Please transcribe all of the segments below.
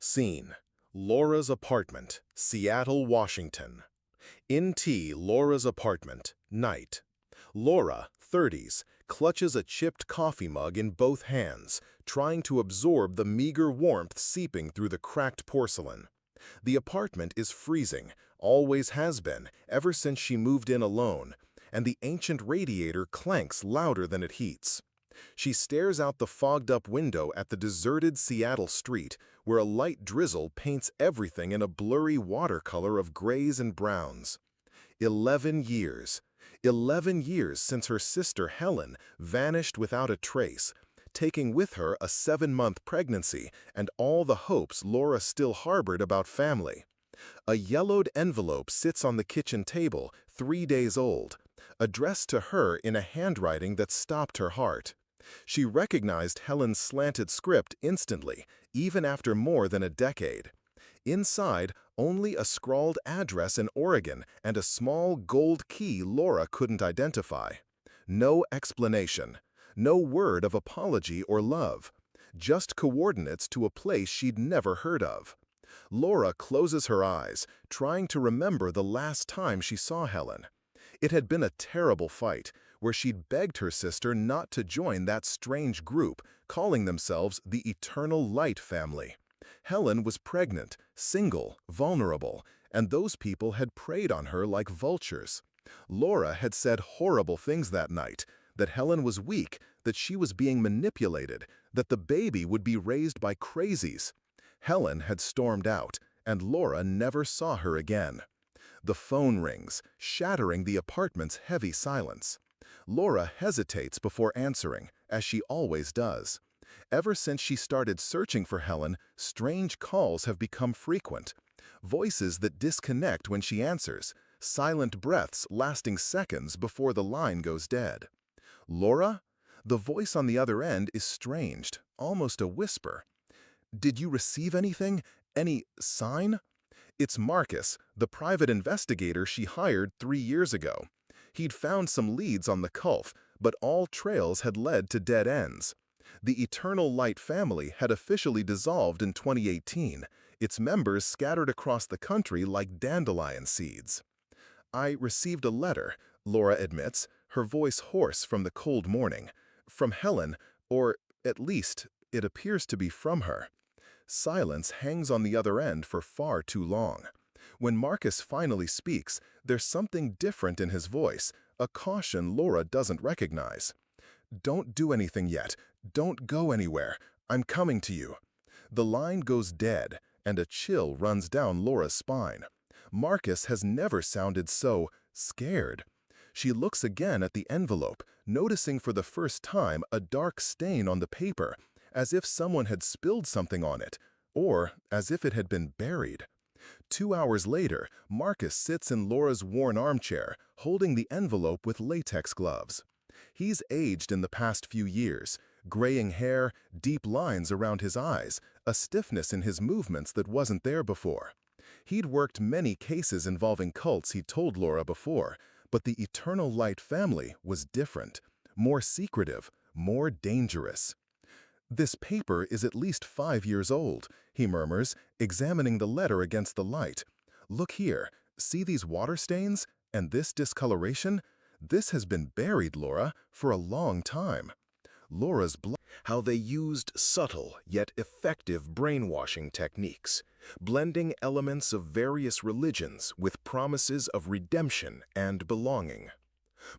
Scene: Laura's apartment, Seattle, Washington. Laura's apartment, night. Laura, 30s, clutches a chipped coffee mug in both hands, trying to absorb the meager warmth seeping through the cracked porcelain. The apartment is freezing, always has been, ever since she moved in alone, and the ancient radiator clanks louder than it heats. She stares out the fogged-up window at the deserted Seattle street, where a light drizzle paints everything in a blurry watercolor of grays and browns. 11 years. 11 years since her sister Helen vanished without a trace, taking with her a 7-month pregnancy and all the hopes Laura still harbored about family. A yellowed envelope sits on the kitchen table, 3 days old, addressed to her in a handwriting that stopped her heart. She recognized Helen's slanted script instantly, even after more than a decade. Inside, only a scrawled address in Oregon and a small gold key Laura couldn't identify. No explanation, no word of apology or love, just coordinates to a place she'd never heard of. Laura closes her eyes, trying to remember the last time she saw Helen. It had been a terrible fight, where she'd begged her sister not to join that strange group, calling themselves the Eternal Light Family. Helen was pregnant, single, vulnerable, and those people had preyed on her like vultures. Laura had said horrible things that night, that Helen was weak, that she was being manipulated, that the baby would be raised by crazies. Helen had stormed out, and Laura never saw her again. The phone rings, shattering the apartment's heavy silence. Laura hesitates before answering, as she always does. Ever since she started searching for Helen, strange calls have become frequent. Voices that disconnect when she answers, silent breaths lasting seconds before the line goes dead. Laura? The voice on the other end is strange, almost a whisper. Did you receive anything? Any sign? It's Marcus, the private investigator she hired 3 years ago. He'd found some leads on the Gulf, but all trails had led to dead ends. The Eternal Light family had officially dissolved in 2018, its members scattered across the country like dandelion seeds. I received a letter, Laura admits, her voice hoarse from the cold morning. From Helen, or at least, it appears to be from her. Silence hangs on the other end for far too long. When Marcus finally speaks, there's something different in his voice, a caution Laura doesn't recognize. Don't do anything yet. Don't go anywhere. I'm coming to you. The line goes dead, and a chill runs down Laura's spine. Marcus has never sounded so scared. She looks again at the envelope, noticing for the first time a dark stain on the paper, as if someone had spilled something on it, or as if it had been buried. 2 hours later, Marcus sits in Laura's worn armchair, holding the envelope with latex gloves. He's aged in the past few years, graying hair, deep lines around his eyes, a stiffness in his movements that wasn't there before. He'd worked many cases involving cults, he told Laura before, but the Eternal Light family was different, more secretive, more dangerous. This paper is at least 5 years old, he murmurs, examining the letter against the light. Look here, see these water stains? And this discoloration? This has been buried, Laura, for a long time. Laura's blood. How they used subtle yet effective brainwashing techniques, blending elements of various religions with promises of redemption and belonging.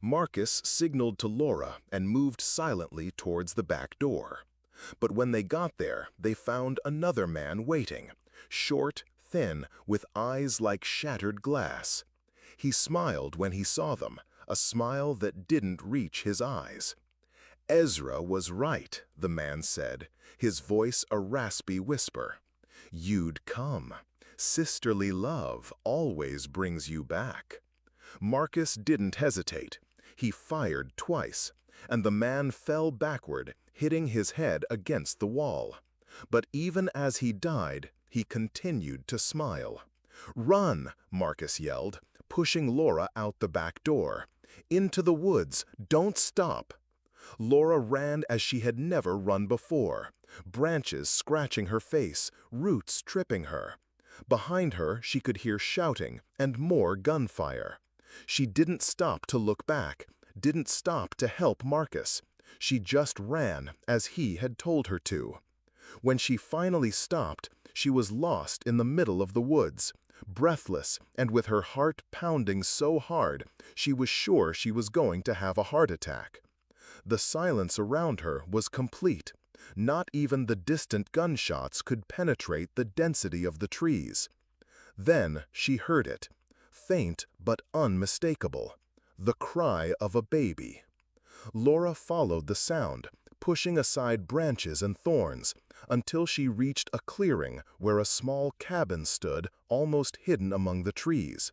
Marcus signaled to Laura and moved silently towards the back door. But when they got there, they found another man waiting, short, thin, with eyes like shattered glass. He smiled when he saw them, a smile that didn't reach his eyes. Ezra was right, the man said, his voice a raspy whisper. You'd come. Sisterly love always brings you back. Marcus didn't hesitate. He fired twice, and the man fell backward, hitting his head against the wall. But even as he died, he continued to smile. Run, Marcus yelled, pushing Laura out the back door. Into the woods, don't stop. Laura ran as she had never run before, branches scratching her face, roots tripping her. Behind her, she could hear shouting and more gunfire. She didn't stop to look back, didn't stop to help Marcus. She just ran as he had told her to. When she finally stopped, she was lost in the middle of the woods, breathless and with her heart pounding so hard she was sure she was going to have a heart attack. The silence around her was complete. Not even the distant gunshots could penetrate the density of the trees. Then she heard it, faint but unmistakable, the cry of a baby. Laura followed the sound, pushing aside branches and thorns, until she reached a clearing where a small cabin stood, almost hidden among the trees.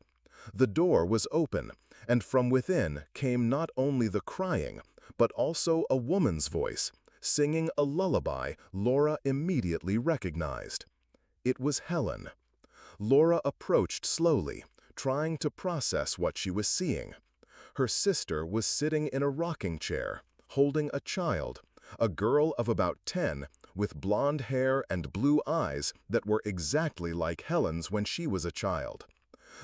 The door was open, and from within came not only the crying, but also a woman's voice, singing a lullaby Laura immediately recognized. It was Helen. Laura approached slowly, trying to process what she was seeing. Her sister was sitting in a rocking chair, holding a child, a girl of about 10, with blonde hair and blue eyes that were exactly like Helen's when she was a child.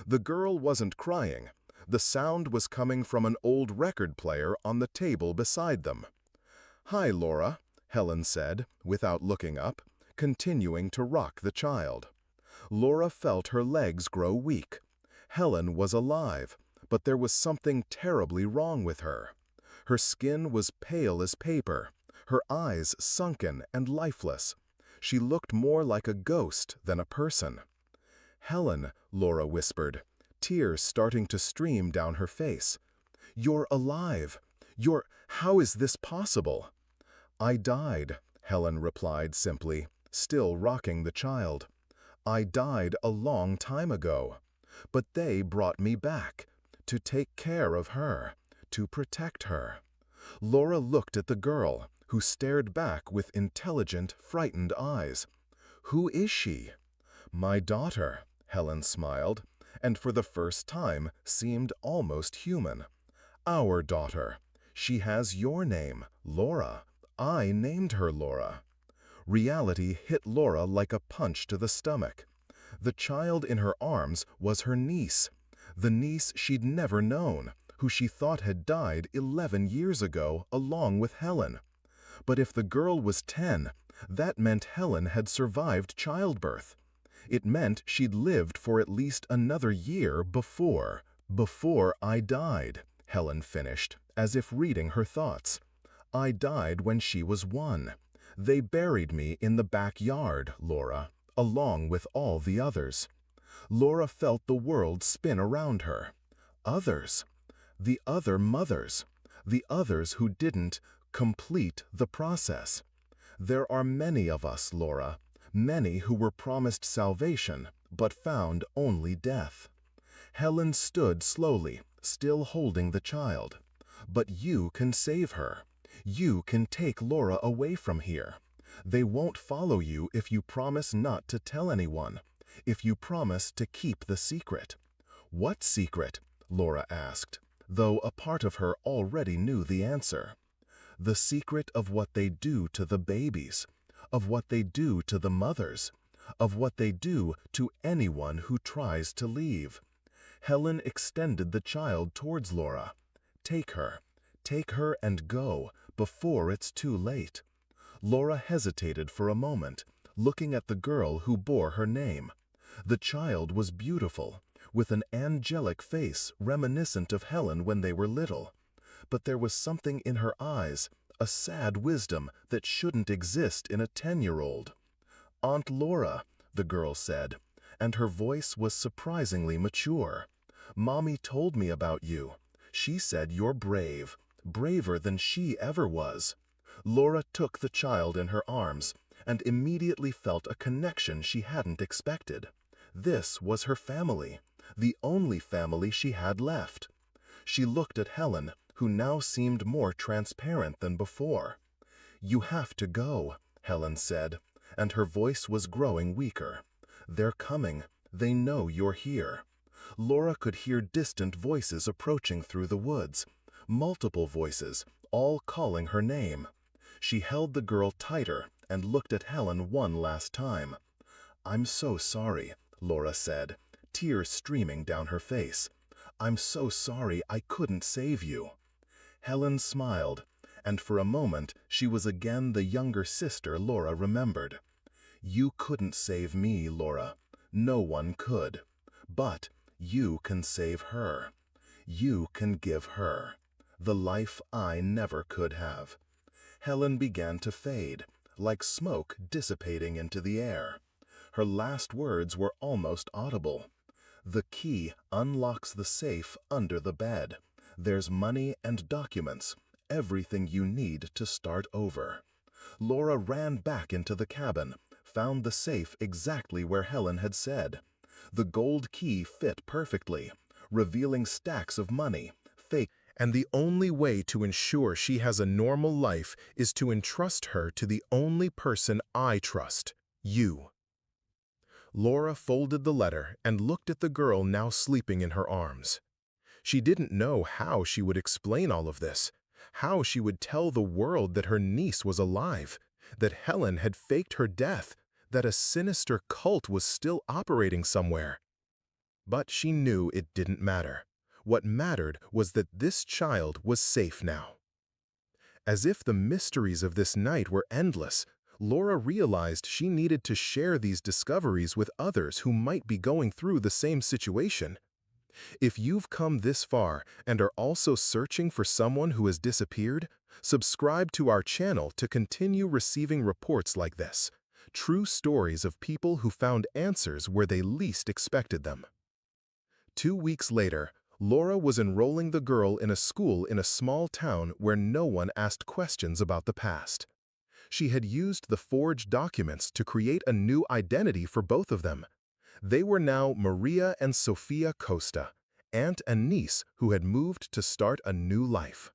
The girl wasn't crying. The sound was coming from an old record player on the table beside them. "Hi, Laura," Helen said, without looking up, continuing to rock the child. Laura felt her legs grow weak. Helen was alive, but there was something terribly wrong with her. Her skin was pale as paper, her eyes sunken and lifeless. She looked more like a ghost than a person. "Helen," Laura whispered, tears starting to stream down her face. "You're alive. How is this possible?" "I died," Helen replied simply, still rocking the child. "I died a long time ago. But they brought me back, to take care of her, to protect her." Laura looked at the girl, who stared back with intelligent, frightened eyes. "Who is she?" "My daughter," Helen smiled, and for the first time seemed almost human. "Our daughter. She has your name, Laura. I named her Laura." Reality hit Laura like a punch to the stomach. The child in her arms was her niece, the niece she'd never known, who she thought had died 11 years ago along with Helen. But if the girl was 10, that meant Helen had survived childbirth. It meant she'd lived for at least another year before I died, Helen finished, as if reading her thoughts. "I died when she was 1. They buried me in the backyard, Laura, along with all the others." Laura felt the world spin around her. Others. The other mothers. The others who didn't complete the process. There are many of us, Laura, many who were promised salvation, but found only death. Helen stood slowly, still holding the child. "But you can save her. You can take Laura away from here. They won't follow you if you promise not to tell anyone, if you promise to keep the secret." "What secret?" Laura asked, though a part of her already knew the answer. "The secret of what they do to the babies, of what they do to the mothers, of what they do to anyone who tries to leave." Helen extended the child towards Laura. Take her and go, before it's too late." Laura hesitated for a moment, looking at the girl who bore her name. The child was beautiful, with an angelic face reminiscent of Helen when they were little. But there was something in her eyes, a sad wisdom that shouldn't exist in a 10-year-old. "Aunt Laura," the girl said, and her voice was surprisingly mature. "Mommy told me about you. She said you're brave, braver than she ever was." Laura took the child in her arms and immediately felt a connection she hadn't expected. This was her family, the only family she had left. She looked at Helen, who now seemed more transparent than before. "You have to go," Helen said, and her voice was growing weaker. "They're coming. They know you're here." Laura could hear distant voices approaching through the woods. Multiple voices, all calling her name. She held the girl tighter and looked at Helen one last time. "I'm so sorry," Laura said, tears streaming down her face. "I'm so sorry I couldn't save you." Helen smiled, and for a moment she was again the younger sister Laura remembered. "You couldn't save me, Laura. No one could. But you can save her. You can give her the life I never could have." Helen began to fade, like smoke dissipating into the air. Her last words were almost audible. "The key unlocks the safe under the bed. There's money and documents, everything you need to start over." Laura ran back into the cabin, found the safe exactly where Helen had said. The gold key fit perfectly, revealing stacks of money, fake. "And the only way to ensure she has a normal life is to entrust her to the only person I trust, you." Laura folded the letter and looked at the girl now sleeping in her arms. She didn't know how she would explain all of this, how she would tell the world that her niece was alive, that Helen had faked her death, that a sinister cult was still operating somewhere. But she knew it didn't matter. What mattered was that this child was safe now. As if the mysteries of this night were endless, Laura realized she needed to share these discoveries with others who might be going through the same situation. If you've come this far and are also searching for someone who has disappeared, subscribe to our channel to continue receiving reports like this, true stories of people who found answers where they least expected them. 2 weeks later, Laura was enrolling the girl in a school in a small town where no one asked questions about the past. She had used the forged documents to create a new identity for both of them. They were now Maria and Sofia Costa, aunt and niece who had moved to start a new life.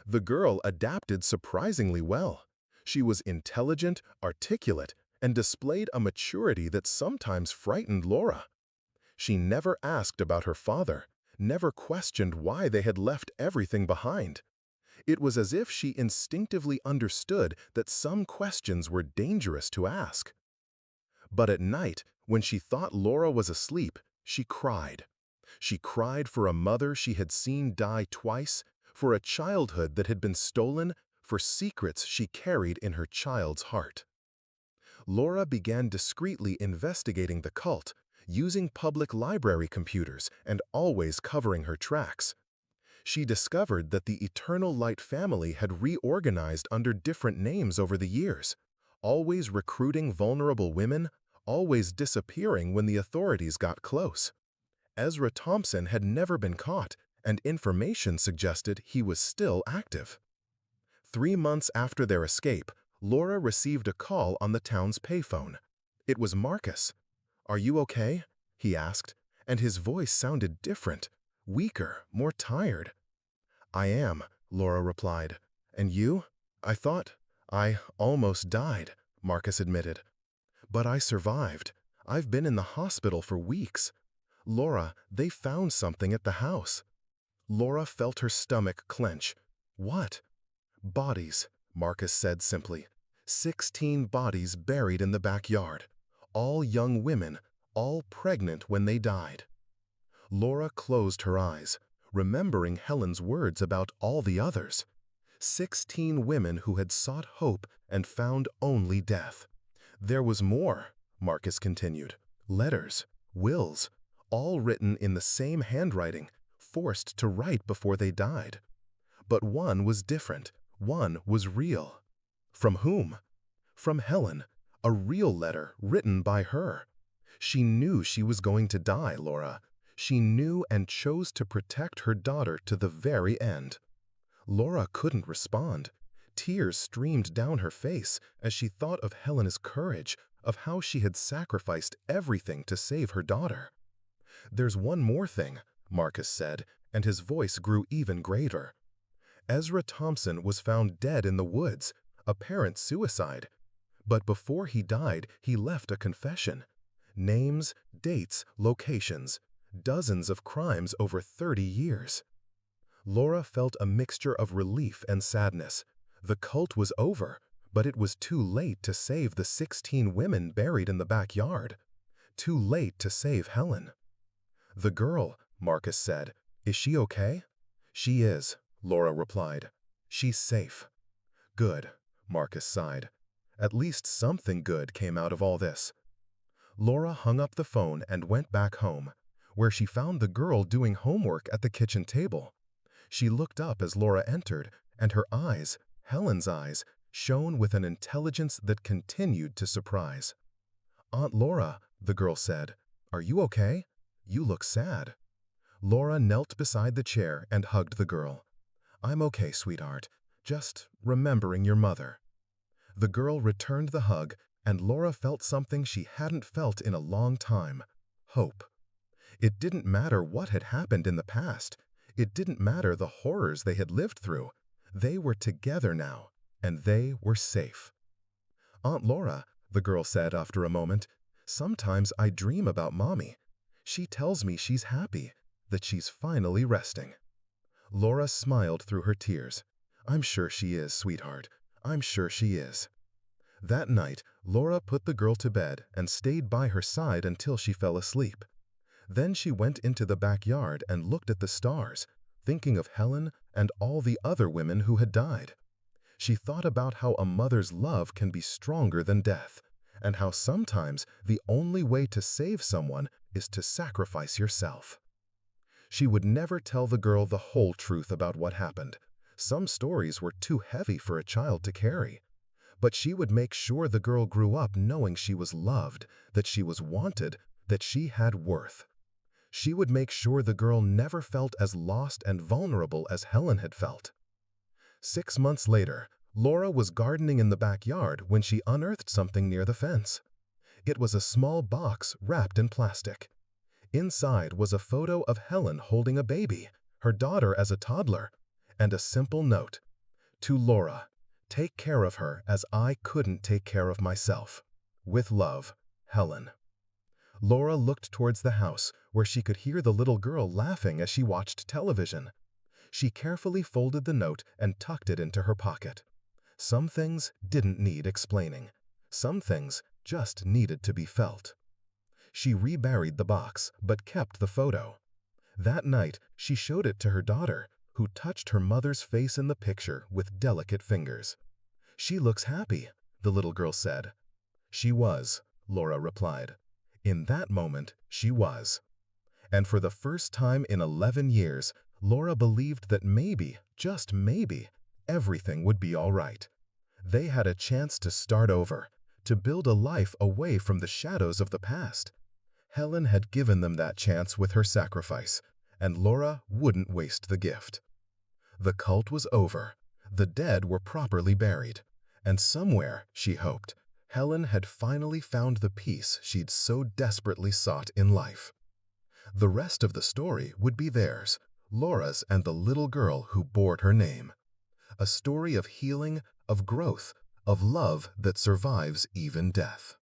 The girl adapted surprisingly well. She was intelligent, articulate, and displayed a maturity that sometimes frightened Laura. She never asked about her father, never questioned why they had left everything behind. It was as if she instinctively understood that some questions were dangerous to ask. But at night, when she thought Laura was asleep, she cried. She cried for a mother she had seen die twice, for a childhood that had been stolen, for secrets she carried in her child's heart. Laura began discreetly investigating the cult, using public library computers and always covering her tracks. She discovered that the Eternal Light family had reorganized under different names over the years, always recruiting vulnerable women, always disappearing when the authorities got close. Ezra Thompson had never been caught, and information suggested he was still active. 3 months after their escape, Laura received a call on the town's payphone. It was Marcus. "Are you okay?" he asked, and his voice sounded different, weaker, more tired. "I am," Laura replied. "And you?" "I thought I almost died," Marcus admitted. "But I survived. I've been in the hospital for weeks. Laura, they found something at the house." Laura felt her stomach clench. "What?" "Bodies," Marcus said simply. 16 bodies buried in the backyard. All young women, all pregnant when they died. Laura closed her eyes, remembering Helen's words about all the others. 16 women who had sought hope and found only death. "There was more," Marcus continued. "Letters, wills, all written in the same handwriting, forced to write before they died. But one was different. One was real." "From whom?" "From Helen. A real letter written by her. She knew she was going to die, Laura. She knew and chose to protect her daughter to the very end." Laura couldn't respond. Tears streamed down her face as she thought of Helena's courage, of how she had sacrificed everything to save her daughter. "There's one more thing," Marcus said, and his voice grew even greater. "Ezra Thompson was found dead in the woods, apparent suicide. But before he died, he left a confession. Names, dates, locations, dozens of crimes over 30 years. Laura felt a mixture of relief and sadness. The cult was over, but it was too late to save the 16 women buried in the backyard. Too late to save Helen. "The girl," Marcus said. "Is she okay?" "She is," Laura replied. "She's safe." "Good," Marcus sighed. "At least something good came out of all this." Laura hung up the phone and went back home, where she found the girl doing homework at the kitchen table. She looked up as Laura entered, and her eyes, Helen's eyes, shone with an intelligence that continued to surprise. "Aunt Laura," the girl said, "are you okay? You look sad." Laura knelt beside the chair and hugged the girl. "I'm okay, sweetheart. Just remembering your mother." The girl returned the hug, and Laura felt something she hadn't felt in a long time: hope. It didn't matter what had happened in the past. It didn't matter the horrors they had lived through. They were together now, and they were safe. "Aunt Laura," the girl said after a moment, "sometimes I dream about Mommy. She tells me she's happy, that she's finally resting." Laura smiled through her tears. "I'm sure she is, sweetheart. I'm sure she is." That night, Laura put the girl to bed and stayed by her side until she fell asleep. Then she went into the backyard and looked at the stars, thinking of Helen and all the other women who had died. She thought about how a mother's love can be stronger than death, and how sometimes the only way to save someone is to sacrifice yourself. She would never tell the girl the whole truth about what happened. Some stories were too heavy for a child to carry. But she would make sure the girl grew up knowing she was loved, that she was wanted, that she had worth. She would make sure the girl never felt as lost and vulnerable as Helen had felt. 6 months later, Laura was gardening in the backyard when she unearthed something near the fence. It was a small box wrapped in plastic. Inside was a photo of Helen holding a baby, her daughter as a toddler, and a simple note: "To Laura, take care of her as I couldn't take care of myself. With love, Helen." Laura looked towards the house, where she could hear the little girl laughing as she watched television. She carefully folded the note and tucked it into her pocket. Some things didn't need explaining. Some things just needed to be felt. She reburied the box, but kept the photo. That night, she showed it to her daughter, who touched her mother's face in the picture with delicate fingers. "She looks happy," the little girl said. "She was," Laura replied. In that moment, she was. And for the first time in 11 years, Laura believed that maybe, just maybe, everything would be all right. They had a chance to start over, to build a life away from the shadows of the past. Helen had given them that chance with her sacrifice, and Laura wouldn't waste the gift. The cult was over. The dead were properly buried. And somewhere, she hoped, Helen had finally found the peace she'd so desperately sought in life. The rest of the story would be theirs, Laura's and the little girl who bore her name. A story of healing, of growth, of love that survives even death.